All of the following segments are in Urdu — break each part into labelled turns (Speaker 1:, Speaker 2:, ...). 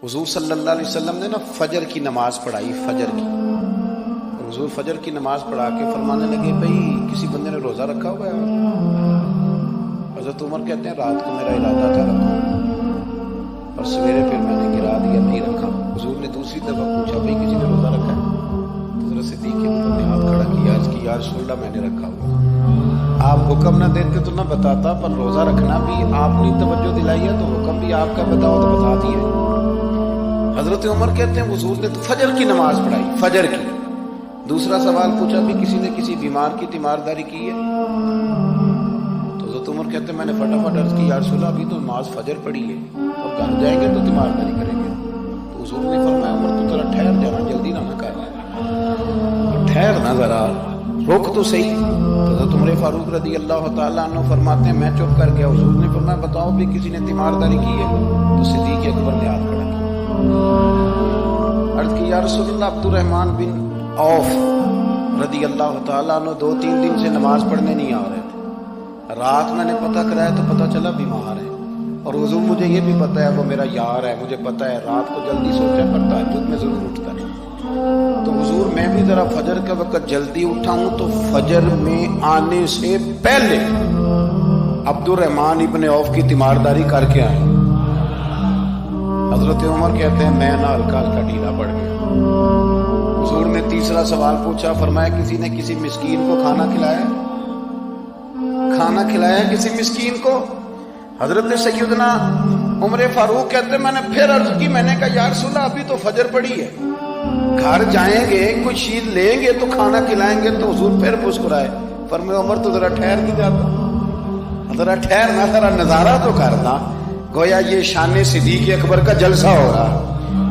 Speaker 1: حضور صلی اللہ علیہ وسلم نے نا فجر کی نماز پڑھائی، فجر کی. حضور فجر کی نماز پڑھا کے فرمانے لگے بھئی کسی بندے نے روزہ رکھا ہوا ہے؟ حضرت عمر کہتے ہیں رات کو میرا ارادہ تھا رکھا اور سویرے پھر میں نے گرا دیا نہیں رکھا. حضور نے دوسری دفعہ پوچھا بھئی کسی نے روزہ رکھا ہے؟ حضرت صدیق نے ہاتھ کھڑا کیا، عرض کی یا رسول اللہ میں نے رکھا ہوا. آپ حکم نہ دیتے تو نہ بتاتا، پر روزہ رکھنا بھی آپ نے توجہ دلائی ہے تو حکم بھی آپ کا بتاؤ تو بتا دیے. حضرت عمر کہتے ہیں حضور نے تو فجر کی نماز پڑھائی، فجر کی. دوسرا سوال پوچھا بھی کسی نے کسی بیمار کی تیمارداری کی ہے؟ تو حضرت عمر کہتے ہیں میں نے فٹافٹ عرض کی یا رسول اللہ ابھی تو نماز فجر پڑھی ہے، اب گھر جائیں گے تو تیمارداری کریں گے. تو حضور نے فرمایا عمر تو ذرا ٹھہر جانا، جلدی نہ کر، ٹھہر نہ ذرا، روک تو صحیح. حضرت عمر فاروق رضی اللہ تعالیٰ عنہ فرماتے ہیں میں چپ کر گیا. حضور نے فرمایا بتاؤ بھی کسی نے تیمارداری کی ہے؟ تو صدیق اکبر نے ہاتھ کھڑا کیا، عرض کی یا رسول اللہ عبد الرحمن بن عوف رضی اللہ تعالیٰ عنہ 2-3 دن سے نماز پڑھنے نہیں آ رہے تھے. رات میں نے پتہ کرایا تو پتہ چلا بیمار ہے، اور حضور مجھے یہ بھی پتہ ہے وہ میرا یار ہے، مجھے پتہ ہے رات کو جلدی سوچا کرتا ہے، تجھ میں ضرور اٹھتا ہے. تو حضور میں بھی ذرا فجر کے وقت جلدی اٹھا ہوں تو فجر میں آنے سے پہلے عبد الرحمن ابن عوف کی تیمارداری کر کے آئے. حضرت عمر کہتے ہیں میں نہ ہلکا ہلکا ڈھیلا پڑ گیا. حضور نے تیسرا سوال پوچھا، فرمایا کسی نے کسی مسکین کو کھانا کھلایا؟ کھانا کھلایا کسی مسکین کو؟ حضرت سیدنا عمر فاروق کہتے ہیں میں نے پھر عرض کی، میں نے کہا یا رسول اللہ ابھی تو فجر پڑی ہے، گھر جائیں گے کوئی چیز لیں گے تو کھانا کھلائیں گے. تو حضور پھر مسکرائے، فرمایا عمر تو ذرا ٹھہر نہیں جاتا، ذرا ٹھہر نہ، ذرا نظارہ تو کرنا، گویا یہ شان صدیق اکبر کا جلسہ ہو رہا،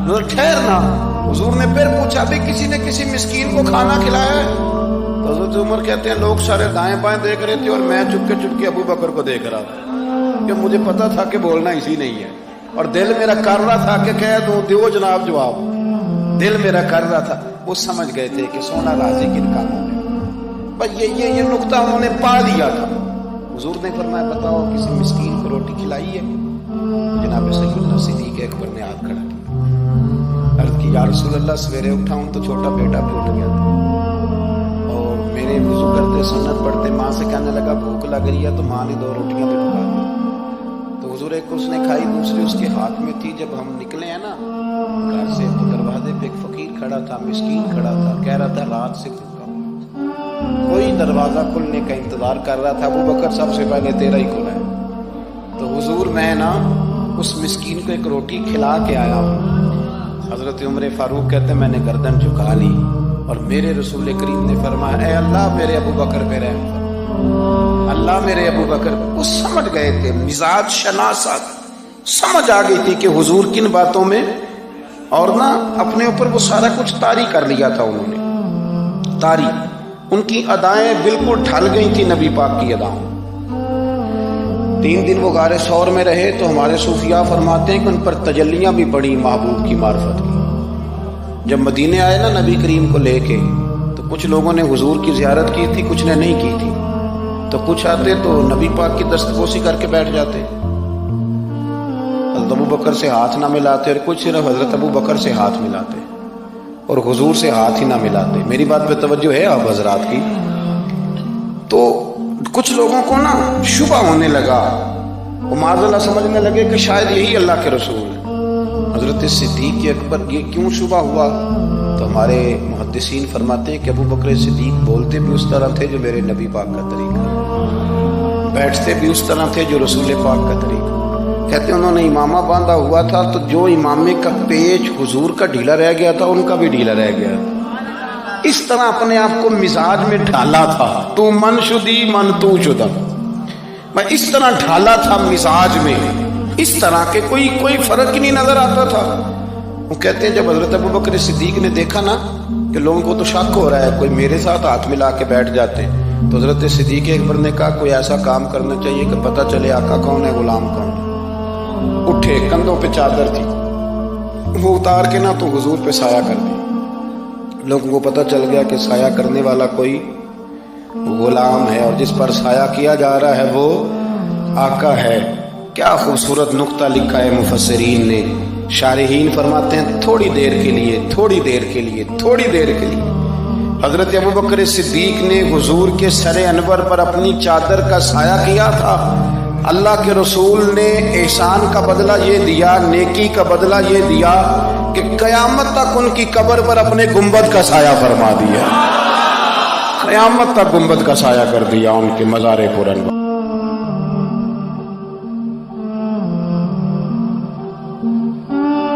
Speaker 1: ذرا ٹھہرنا. حضور نے پھر پوچھا بھی کسی نے کسی مسکین کو کھانا کھلایا ہے؟ تو حضرت عمر کہتے ہیں لوگ سارے دائیں بائیں دیکھ رہے تھے اور میں چپکے چپکے ابو بکر کو دیکھ رہا تھا کہ مجھے پتا تھا کہ بولنا اسی نہیں ہے، اور دل میرا کر رہا تھا کہ کہہ دوں دیو جناب جواب، دل میرا کر رہا تھا. وہ سمجھ گئے تھے کہ سونا راضی کن کاموں میں، بس یہ نقطہ انہوں نے پا لیا تھا. حضور نے فرمایا بتاؤ کسی مسکین کو روٹی کھلائی ہے؟ جناب سیدنا صدیق اکبر نے ہاتھ کھڑا کیا، عرض کی یا رسول اللہ سویرے اٹھا ہوں تو چھوٹا بیٹا بھی اٹھ گیا تھا اور میرے وضو کرتے سنت پڑھتے ماں سے کہنے لگا بھوک لگ رہی ہے، تو ماں نے 2 روٹیاں بھی پکا دی. تو حضور ایک اس نے کھائی، دوسری اس کے ہاتھ میں تھی. جب ہم نکلے ہیں نا گھر سے تو دروازے پہ ایک فقیر کھڑا تھا، مسکین کھڑا تھا، کہہ رہا تھا رات سے بھوکا ہوں، کوئی دروازہ کھلنے کا انتظار کر رہا تھا. ابو بکر سب سے پہلے تیرا ہی کھلا ہے. تو حضور میں نا اس مسکین کو ایک روٹی کھلا کے آیا ہوں. حضرت عمر فاروق کہتے ہیں میں نے گردن جھکا لی اور میرے رسول کریم نے فرمایا اے اللہ میرے ابو بکر پہ رحم فرما، اللہ میرے ابو بکر. وہ سمجھ گئے تھے، مزاج شناسات سمجھ آ گئی تھی کہ حضور کن باتوں میں، اور نہ اپنے اوپر وہ سارا کچھ طاری کر لیا تھا. انہوں نے طاری، ان کی ادائیں بالکل ڈھل گئی تھی نبی پاک کی اداؤں. 3 دن وہ غار ثور میں رہے تو ہمارے صوفیاء فرماتے ہیں کہ ان پر تجلیاں بھی پڑی محبوب کی معرفت کی. جب مدینے آئے نا نبی کریم کو لے کے تو کچھ لوگوں نے حضور کی زیارت کی تھی، کچھ نے نہیں کی تھی. تو کچھ آتے تو نبی پاک کی دستبوسی کر کے بیٹھ جاتے، حضرت ابو بکر سے ہاتھ نہ ملاتے، اور کچھ صرف حضرت ابو بکر سے ہاتھ ملاتے اور حضور سے ہاتھ ہی نہ ملاتے. میری بات پہ توجہ ہے آپ حضرات کی؟ تو کچھ لوگوں کو نا شبہ ہونے لگا، وہ معاذ اللہ سمجھنے لگے کہ شاید یہی اللہ کے رسول ہیں. حضرت صدیق اکبر یہ کیوں شبہ ہوا؟ تو ہمارے محدثین فرماتے ہیں کہ ابو بکر صدیق بولتے بھی اس طرح تھے جو میرے نبی پاک کا طریقہ، بیٹھتے بھی اس طرح تھے جو رسول پاک کا طریقہ. کہتے ہیں انہوں نے امامہ باندھا ہوا تھا تو جو امامے کا پیچ حضور کا ڈھیلا رہ گیا تھا ان کا بھی ڈھیلا رہ گیا. اس طرح اپنے آپ کو مزاج میں ڈھالا تھا، تو من شدی من تو شدہ، میں اس طرح ڈھالا تھا مزاج میں، اس طرح کہ کوئی فرق ہی نہیں نظر آتا تھا. وہ کہتے ہیں جب حضرت ابو بکر صدیق نے دیکھا نا کہ لوگوں کو تو شک ہو رہا ہے، کوئی میرے ساتھ ہاتھ ملا کے بیٹھ جاتے ہیں، تو حضرت صدیق اکبر نے کہا کوئی ایسا کام کرنا چاہیے کہ پتہ چلے آقا کون ہے غلام کون ہے. اٹھے، کندھوں پہ چادر تھی، وہ اتار کے نہ تو حضور پہ سایہ کر دی. لوگوں کو پتہ چل گیا کہ سایہ کرنے والا کوئی غلام ہے اور جس پر سایہ کیا جا رہا ہے وہ آقا ہے. کیا خوبصورت نقطہ لکھا ہے مفسرین نے شارحین فرماتے ہیں تھوڑی دیر کے لیے، تھوڑی دیر کے لیے، تھوڑی دیر کے لیے حضرت ابوبکر صدیق نے حضور کے سر انور پر اپنی چادر کا سایہ کیا تھا۔ اللہ کے رسول نے احسان کا بدلہ یہ دیا، نیکی کا بدلہ یہ دیا کہ قیامت تک ان کی قبر پر اپنے گنبد کا سایہ فرما دیا، قیامت تک گنبد کا سایہ کر دیا ان کے مزار پر انور۔